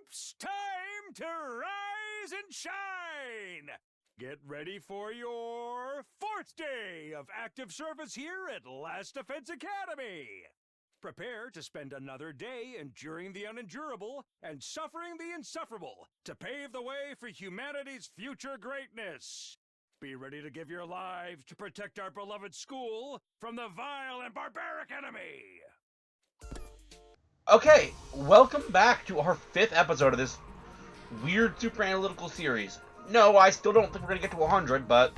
Pleeps! Time to rise and shine! Get ready for your 4th day of active service here at Last Defense Academy! Prepare to spend another day enduring the unendurable and suffering the insufferable to pave the way for humanity's future greatness. Be ready to give your lives to protect our beloved school from the vile and barbaric enemy! Okay, welcome back to our 5th episode of this weird super analytical series. No, I still don't think we're going to get to 100, but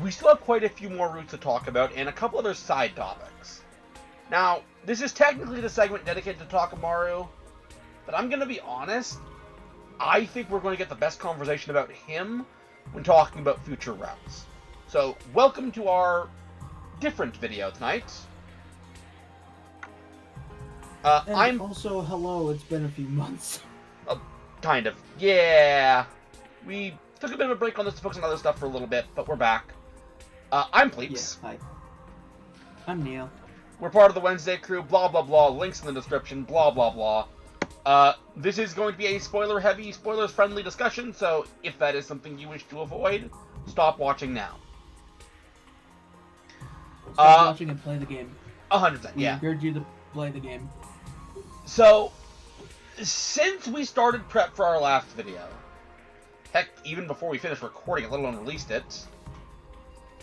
we still have quite a few more routes to talk about and a couple other side topics. Now, this is technically the segment dedicated to Takemaru, but I'm going to be honest, I think we're going to get the best conversation about him when talking about future routes. So, welcome to our different video tonight. I'm also hello. It's been a few months. Kind of. Yeah. We took a bit of a break on this to focus on other stuff for a little bit, but we're back. I'm Pleeps. Yeah, hi. I'm Neil. We're part of the Wednesday crew. Blah blah blah. Links in the description. Blah blah blah. This is going to be a spoiler-heavy, spoilers-friendly discussion. So if that is something you wish to avoid, stop watching now. Stop watching and play the game. 100%. Yeah. We encourage you to play the game. So, since we started prep for our last video, heck, even before we finished recording it, let alone released it,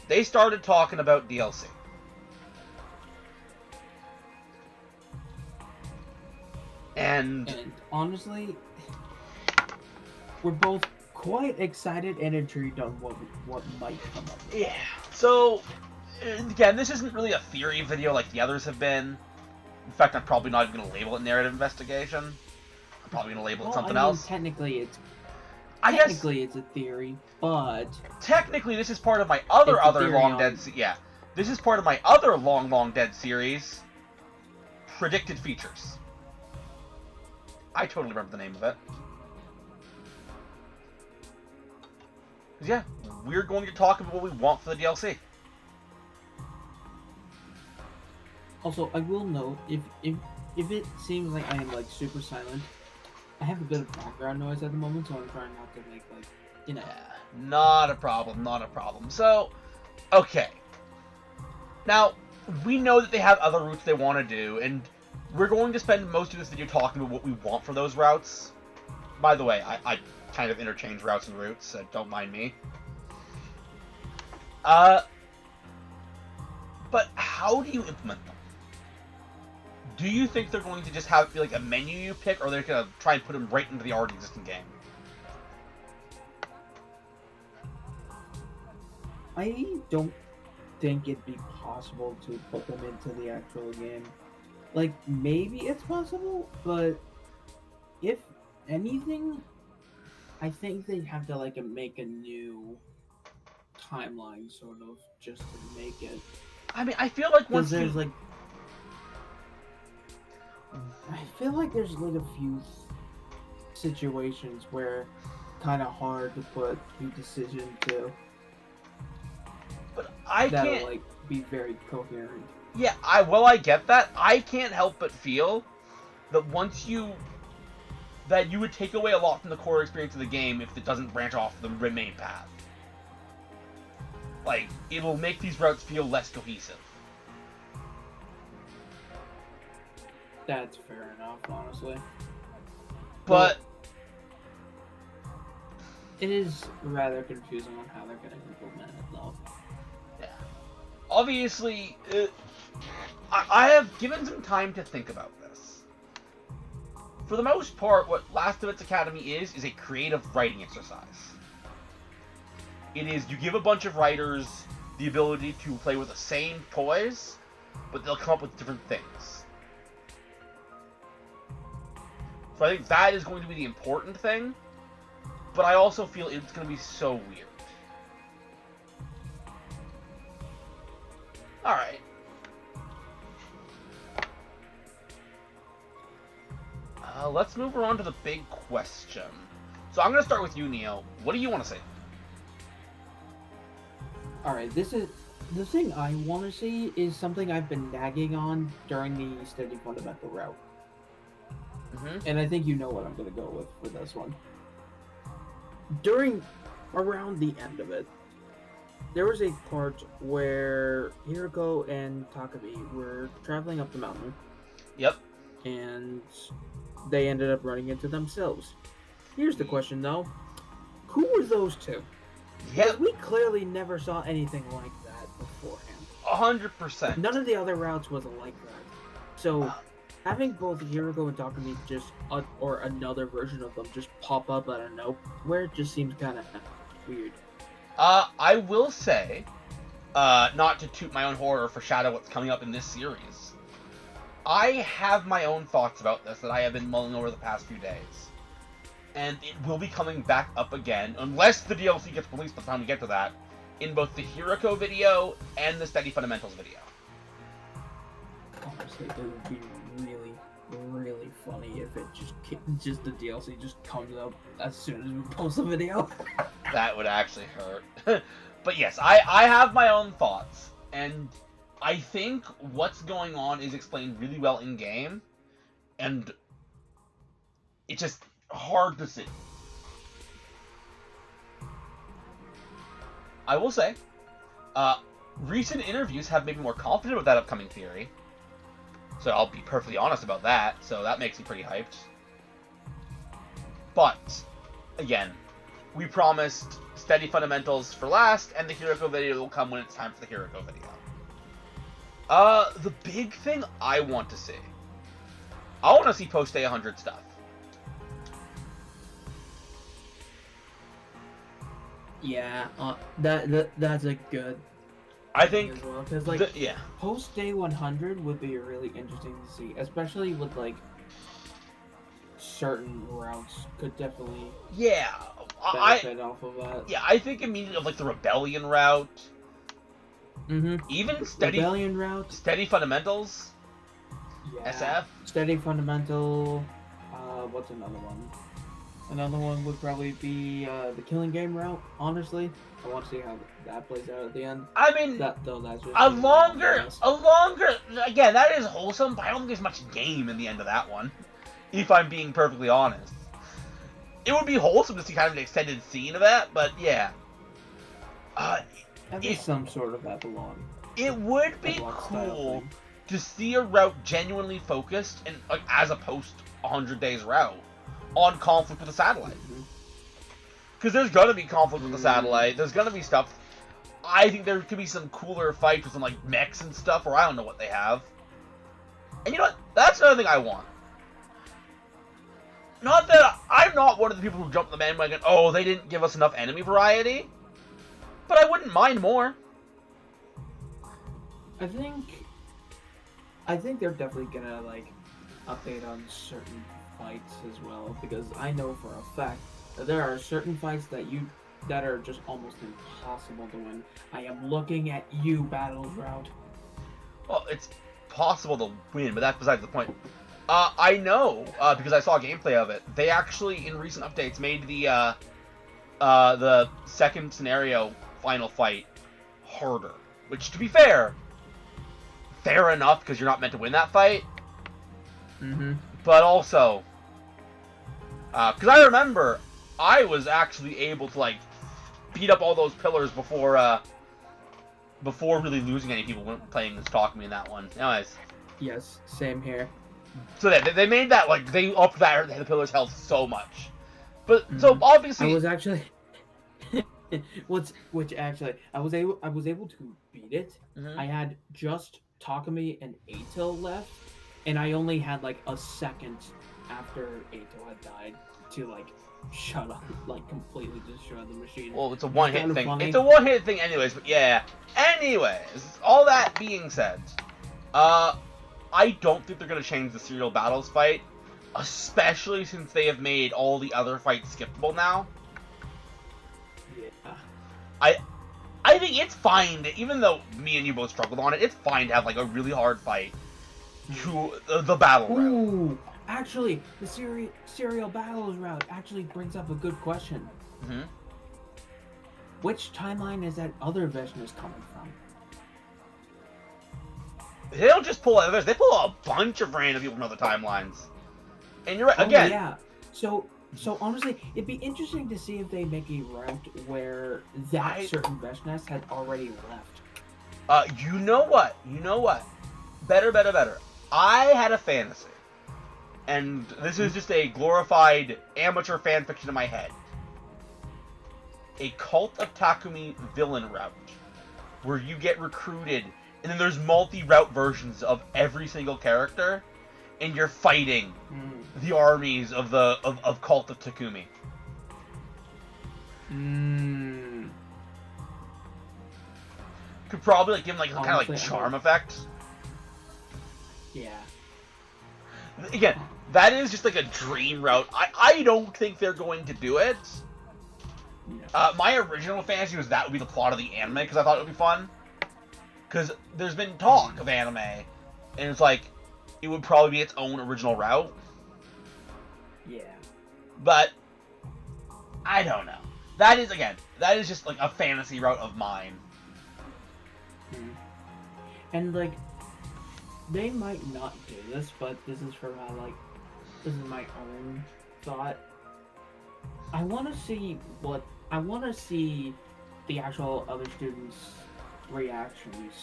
they started talking about DLC. And honestly, we're both quite excited and intrigued on what might come up. Yeah. So, again, this isn't really a theory video like the others have been. In fact, I'm probably not even going to label it narrative investigation. I'm probably going to label it something else. Technically, it's a theory, but technically, this is part of my other long dead. Yeah, this is part of my other long dead series. Predicted features. I totally remember the name of it. Yeah, we're going to talk about what we want for the DLC. Also, I will note, if it seems like I am, like, super silent, I have a bit of background noise at the moment, so I'm trying not to make, like, you know. Yeah, not a problem, not a problem. So, okay. Now, we know that they have other routes they want to do, and we're going to spend most of this video talking about what we want for those routes. By the way, I kind of interchange routes and routes, so don't mind me. But how do you implement them? Do you think they're going to just have it be like a menu you pick, or they're going to try and put them right into the already existing game? I don't think it'd be possible to put them into the actual game. Like, maybe it's possible, but if anything, I think they'd have to, like, make a new timeline, sort of, just to make it. I mean, I feel like once there's, like... I feel like there's, like, a few situations where kind of hard to put the decision to. But I that'll, can't... like, be very coherent. Yeah, I get that. I can't help but feel that that you would take away a lot from the core experience of the game if it doesn't branch off the main path. Like, it'll make these routes feel less cohesive. That's fair enough, honestly. But it is rather confusing on how they're going to implement it, though. Yeah. Obviously, I have given some time to think about this. For the most part, what Last Defense Academy is a creative writing exercise. It is, you give a bunch of writers the ability to play with the same toys, but they'll come up with different things. So I think that is going to be the important thing, but I also feel it's going to be so weird. Alright. Let's move on to the big question. So I'm going to start with you, Neil. What do you want to say? Alright, this is... The thing I want to see is something I've been nagging on during the Steady Fundamental route. and I think you know what I'm going to go with for this one. Around the end of it, there was a part where Hiroko and Takemi were traveling up the mountain. Yep. And they ended up running into themselves. Here's the question, though. Who were those two? Yeah. We clearly never saw anything like that beforehand. 100%. None of the other routes was like that. So, having both Hiroko and Takemi or another version of them just pop up out of nowhere just seems kind of weird. I will say, not to toot my own horror or foreshadow what's coming up in this series, I have my own thoughts about this that I have been mulling over the past few days. And it will be coming back up again, unless the DLC gets released by the time we get to that, in both the Hiroko video and the Steady Fundamentals video. Honestly, it would be really, really funny if it just the DLC just comes up as soon as we post the video. That would actually hurt. But yes, I have my own thoughts, and I think what's going on is explained really well in game, and it's just hard to see. I will say, recent interviews have made me more confident with that upcoming theory, so I'll be perfectly honest about that, so that makes me pretty hyped. But, again, we promised Steady Fundamentals for last, and the Hiroko video will come when it's time for the Hiroko video. The big thing I want to see. I want to see post-Day 100 stuff. Yeah, that's a good. I think as well, because like post Day 100 would be really interesting to see, especially with like certain routes could definitely benefit off of that. Yeah, I think immediately of like the Rebellion route. Even Rebellion route, Steady Fundamentals. Yeah. SF. Steady Fundamental. What's another one? Another one would probably be the Killing Game route. Honestly, I want to see how that plays out at the end. I mean, that's just a longer. Again, that is wholesome, but I don't think there's much game in the end of that one. If I'm being perfectly honest, it would be wholesome to see kind of an extended scene of that, but yeah. At least some sort of epilogue. It would be cool to see a route genuinely focused and like as a post 100 days route on conflict with the satellite. Because there's gonna be conflict with the satellite. There's gonna be stuff. I think there could be some cooler fights with some like mechs and stuff, or I don't know what they have. And you know what? That's another thing I want. Not that I'm not one of the people who jump the bandwagon. Oh, they didn't give us enough enemy variety. But I wouldn't mind more. I think they're definitely gonna like update on certain fights as well, because I know for a fact that there are certain fights that are just almost impossible to win. I am looking at you, Battles Route. Well, it's possible to win, but that's besides the point. I know, because I saw gameplay of it. They actually, in recent updates, made the second scenario final fight harder. Which, to be fair enough, because you're not meant to win that fight. But also, because I remember I was actually able to like beat up all those pillars before really losing any people when playing as Takemi in that one. Anyways. Yes, same here. So they made that like they upped the pillar's health so much. But so obviously I was actually I was able to beat it. I had just Takemi and Ato left, and I only had like a second after Ato had died to like shut up, like completely destroy the machine. Well, it's a one-hit thing. Funny. It's a one-hit thing anyways, but yeah. Anyways, all that being said, I don't think they're going to change the serial battles fight, especially since they have made all the other fights skippable now. Yeah. I think it's fine, even though me and you both struggled on it, it's fine to have like a really hard fight to the battle route. Actually, the serial battles route actually brings up a good question. Which timeline is that other Vishnu's coming from? They don't just pull others, they pull a bunch of random people from other timelines. And you're right, Oh, again. yeah. So honestly, it'd be interesting to see if they make a route where that certain Veshnas had already left. You know what? Better. I had a fantasy. And this is just a glorified amateur fan fiction in my head. A Cult of Takumi villain route. Where you get recruited, and then there's multi-route versions of every single character, and you're fighting the armies of Cult of Takumi. Could probably give him like some kind of like charm effect. Yeah. Again, that is just like a dream route. I don't think they're going to do it. No. My original fantasy was that would be the plot of the anime, because I thought it would be fun. Because there's been talk of anime, and it's like, it would probably be its own original route. Yeah. But, I don't know. That is just like a fantasy route of mine. And like, they might not do this, but this is my own thought. I want to see the actual other students' reactions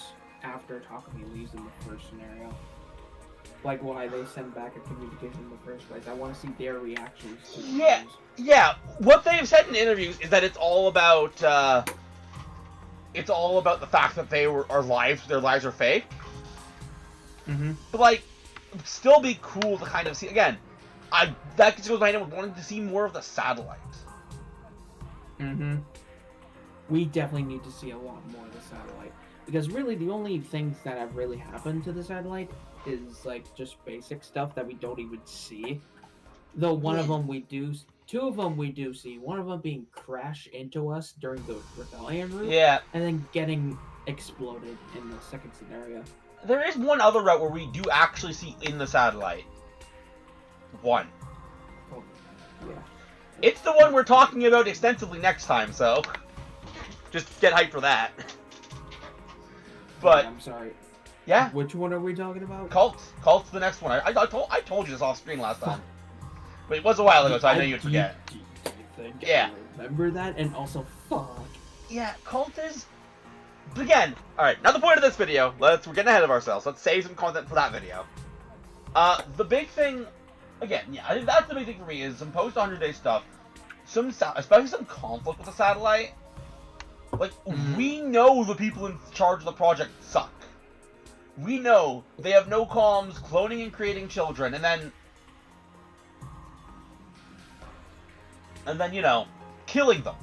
after Takumi leaves in the first scenario. Like why they send back a communication in the first place. I want to see their reactions to the news. Yeah. What they've said in interviews is that it's all about the fact that their lives are fake. Mm-hmm. But like, it'd still be cool to kind of see again. That just goes my hand with wanting to see more of the satellite. Mm-hmm. We definitely need to see a lot more of the satellite, because really the only things that have really happened to the satellite is like just basic stuff that we don't even see. Though one of them we do, two of them we do see. One of them being crashed into us during the rebellion route, and then getting exploded in the second scenario. There is one other route where we do actually see in the satellite. One. Oh, yeah. It's the one we're talking about extensively next time, so just get hyped for that. But I'm sorry. Yeah. Which one are we talking about? Cult's the next one. I told you this off screen last time. But it was a while ago, so I know you'd forget. Do you think I remember that? And also, fuck. Yeah, Cult is... But again, alright, not the point of this video. We're getting ahead of ourselves. Let's save some content for that video. The big thing... Again, yeah, I think that's the big thing for me, is some post-100-day stuff. Especially some conflict with the satellite. Like, we know the people in charge of the project suck. We know they have no comms, cloning and creating children, and then, you know, killing them.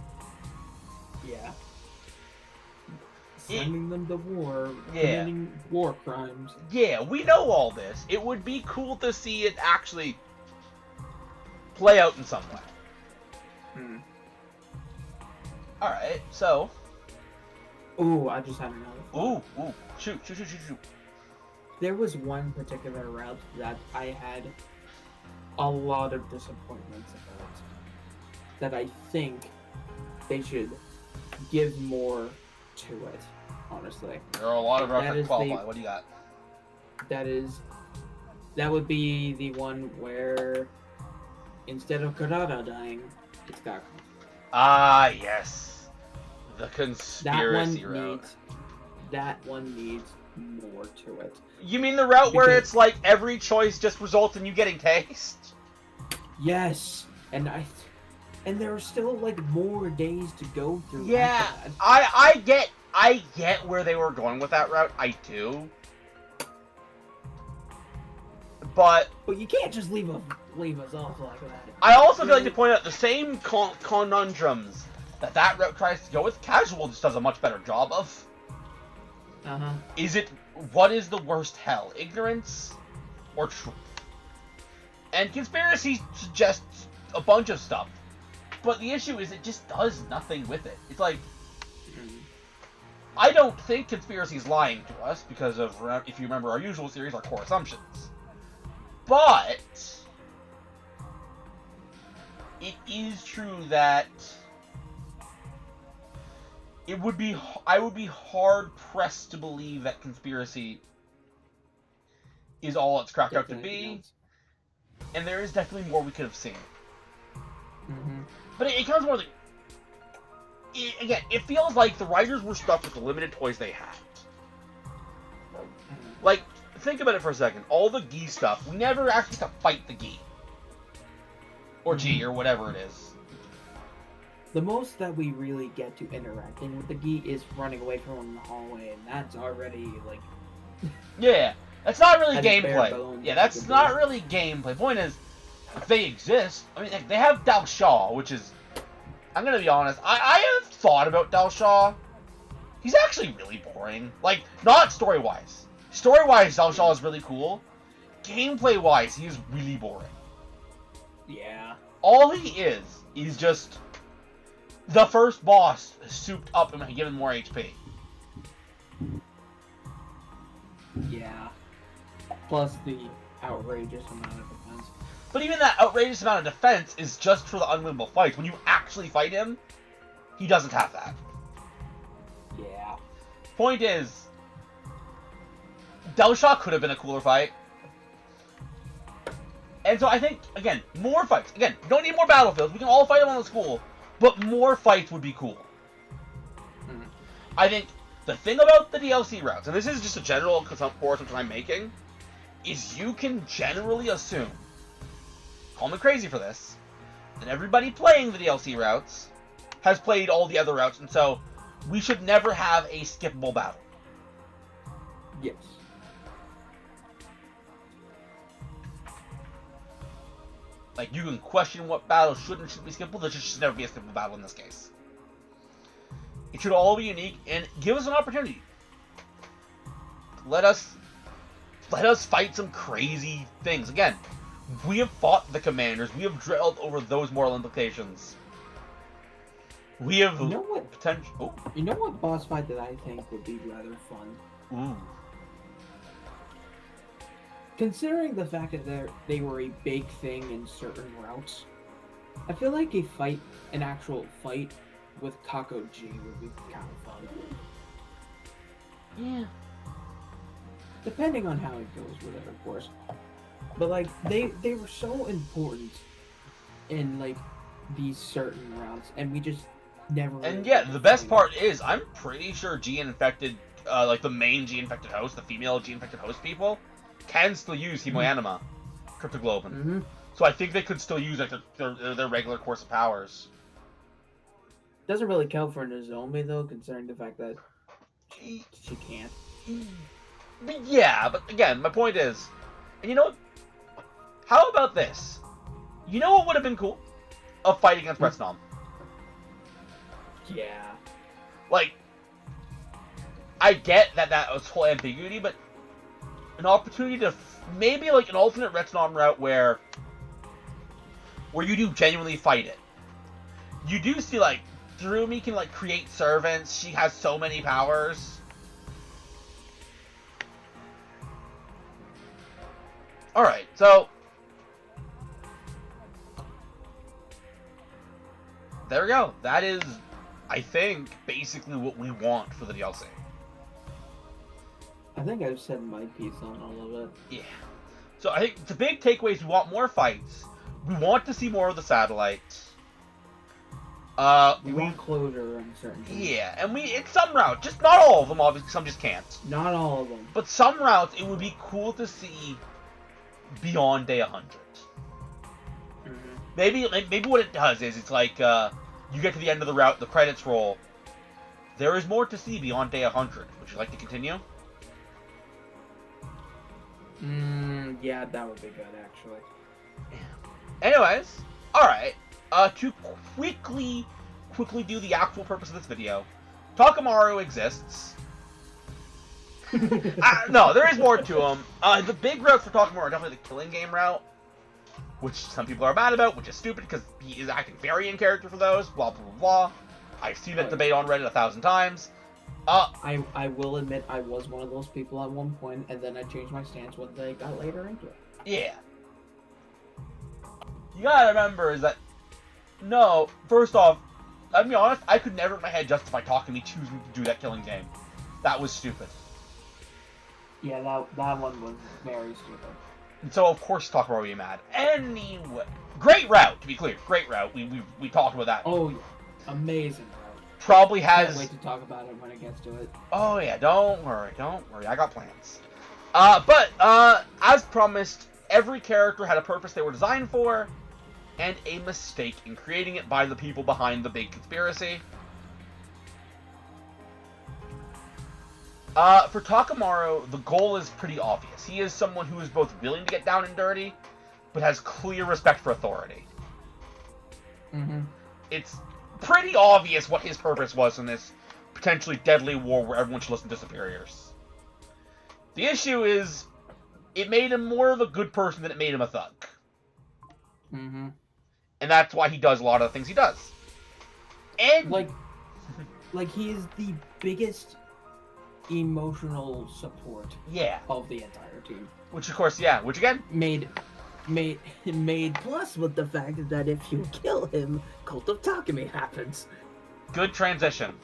Yeah. Sending them to war, committing war crimes. Yeah, we know all this. It would be cool to see it actually play out in some way. Alright, so... Ooh, I just had another thought. Ooh. Shoot. There was one particular route that I had a lot of disappointments about. That I think they should give more to it, honestly. There are a lot of routes that qualify. What do you got? That would be the one where instead of Karada dying, it's Gaku. Ah, yes. The conspiracy route. That one needs more to it. You mean the route where it's like every choice just results in you getting taste? Yes, and there are still like more days to go through. Yeah, I get where they were going with that route. I do, but you can't just leave us off like that. I also feel like to point out the same conundrums that route tries to go with. Casual just does a much better job of. What is the worst hell? Ignorance or truth? And conspiracy suggests a bunch of stuff. But the issue is it just does nothing with it. It's like... I don't think conspiracy is lying to us because of, if you remember our usual series, our core assumptions. But... it is true that... I would be hard-pressed to believe that conspiracy is all it's cracked out to be. and there is definitely more we could have seen. Mm-hmm. But it comes more like, again, it feels like the writers were stuck with the limited toys they had. Like, think about it for a second. All the Gi stuff, we never actually get to fight the Gi. Or G, or whatever it is. The most that we really get to interacting with the Gi is running away from him in the hallway, and that's already, like... Yeah, that's not really That's bare gameplay. bones, Yeah, that's you could not do. really gameplay. Point is, if they exist, I mean, they have Dao Shaw, which is... I'm gonna be honest, I have thought about Dao Shaw. He's actually really boring. Like, not story-wise. Story-wise, Dao Shaw is really cool. Gameplay-wise, he is really boring. Yeah. All he is just the first boss souped up and given more HP. Yeah. Plus the outrageous amount of defense. But even that outrageous amount of defense is just for the unwinnable fights. When you actually fight him, he doesn't have that. Yeah. Point is, Dao Shaw could have been a cooler fight. And so I think, again, more fights. Again, we don't need more battlefields. We can all fight them on the school. But more fights would be cool. Mm-hmm. I think the thing about the DLC routes, and this is just a general assumption I'm making, is you can generally assume, call me crazy for this, that everybody playing the DLC routes has played all the other routes, and so we should never have a skippable battle. Yes. Like, you can question what battles should and shouldn't be skippable. There should never be a skippable battle in this case. It should all be unique, and give us an opportunity. Let us fight some crazy things. Again, we have fought the commanders. We have drilled over those moral implications. We have You know what? potential. Oh. You know what boss fight that I think would be rather fun? Ooh. Considering the fact that they were a big thing in certain routes, I feel like an actual fight with Kako G would be kind of fun. Yeah. Depending on how it goes with it, of course. But like they were so important in like these certain routes, and we just never. And really yeah, got the to best fight part is, I'm pretty sure G-infected, like the main G-infected host, the female G-infected host people, can still use Hemoanima, Cryptoglobin. Mm-hmm. So I think they could still use like their regular course of powers. Doesn't really count for Nozomi though, considering the fact that she can't. Yeah, but again, my point is, and you know what? How about this? You know what would have been cool? A fight against Brettsnom. Yeah. Like, I get that was whole ambiguity, but an opportunity to maybe like an alternate Brettsnom route where you do genuinely fight it. You do see like Drumi can like create servants. She has so many powers. All right, so there we go. That is, I think, basically what we want for the DLC. I think I've said my piece on all of it. Yeah. So I think the big takeaway is we want more fights. We want to see more of the satellites. We want closure on certain things. Yeah, and it's some routes, just not all of them, obviously, some just can't. Not all of them. But some routes, it would be cool to see beyond day 100. Mm-hmm. Maybe what it does is it's like you get to the end of the route, the credits roll. There is more to see beyond day 100. Would you like to continue? Yeah, that would be good, actually. Anyways, alright. To quickly do the actual purpose of this video, Takemaru exists. No, there is more to him. The big routes for Takemaru are definitely the killing game route, which some people are mad about, which is stupid because he is acting very in character for those, blah, blah, blah, blah. I've seen that debate on Reddit 1,000 times. I will admit I was one of those people at one point, and then I changed my stance when they got later into it. Yeah. You gotta remember is that, no, first off, I'll be honest, I could never in my head justify Takemi choosing to do that killing game. That was stupid. Yeah, that one was very stupid. And so, of course, Takemaru will be mad. Anyway, great route, to be clear. Great route. We talked about that. Oh, yeah. Amazing. Probably Can't has... wait to talk about it when it gets to it. Oh, yeah, don't worry. I got plans. But, as promised, every character had a purpose they were designed for, and a mistake in creating it by the people behind the big conspiracy. For Takemaru, the goal is pretty obvious. He is someone who is both willing to get down and dirty, but has clear respect for authority. Mm-hmm. It's pretty obvious what his purpose was in this potentially deadly war where everyone should listen to superiors. The issue is, it made him more of a good person than it made him a thug. Mm-hmm. And that's why he does a lot of the things he does. And... Like he is the biggest emotional support of the entire team. Which, of course, yeah. Which, again... Made plus with the fact that if you kill him, Cult of Takemi happens. Good transition.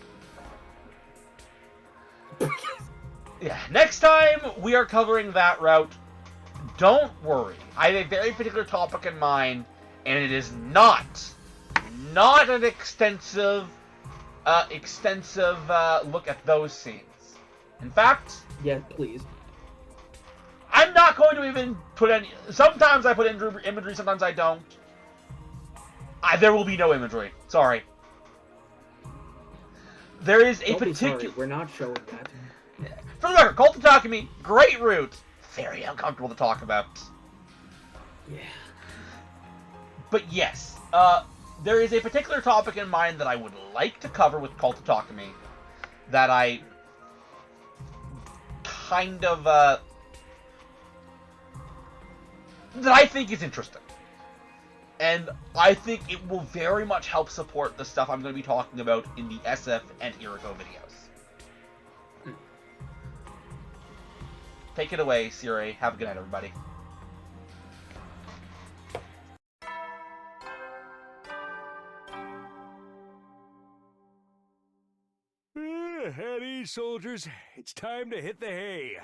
Yeah, next time we are covering that route, don't worry. I have a very particular topic in mind, and it is not an extensive look at those scenes. In fact... Yes, please. I'm not going to even put any... Sometimes I put imagery, sometimes I don't. There will be no imagery. Sorry. There is a particular... We're not showing that. For the record, Cult of Takemi, great route. Very uncomfortable to talk about. Yeah. But yes, there is a particular topic in mind that I would like to cover with Cult of Takemi that I kind of, that I think is interesting. And I think it will very much help support the stuff I'm going to be talking about in the SF and Iriko videos. Take it away, Siri. Have a good night, everybody. At ease, soldiers. It's time to hit the hay.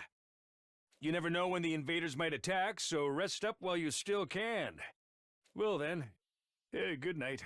You never know when the invaders might attack, so rest up while you still can. Well then, good night.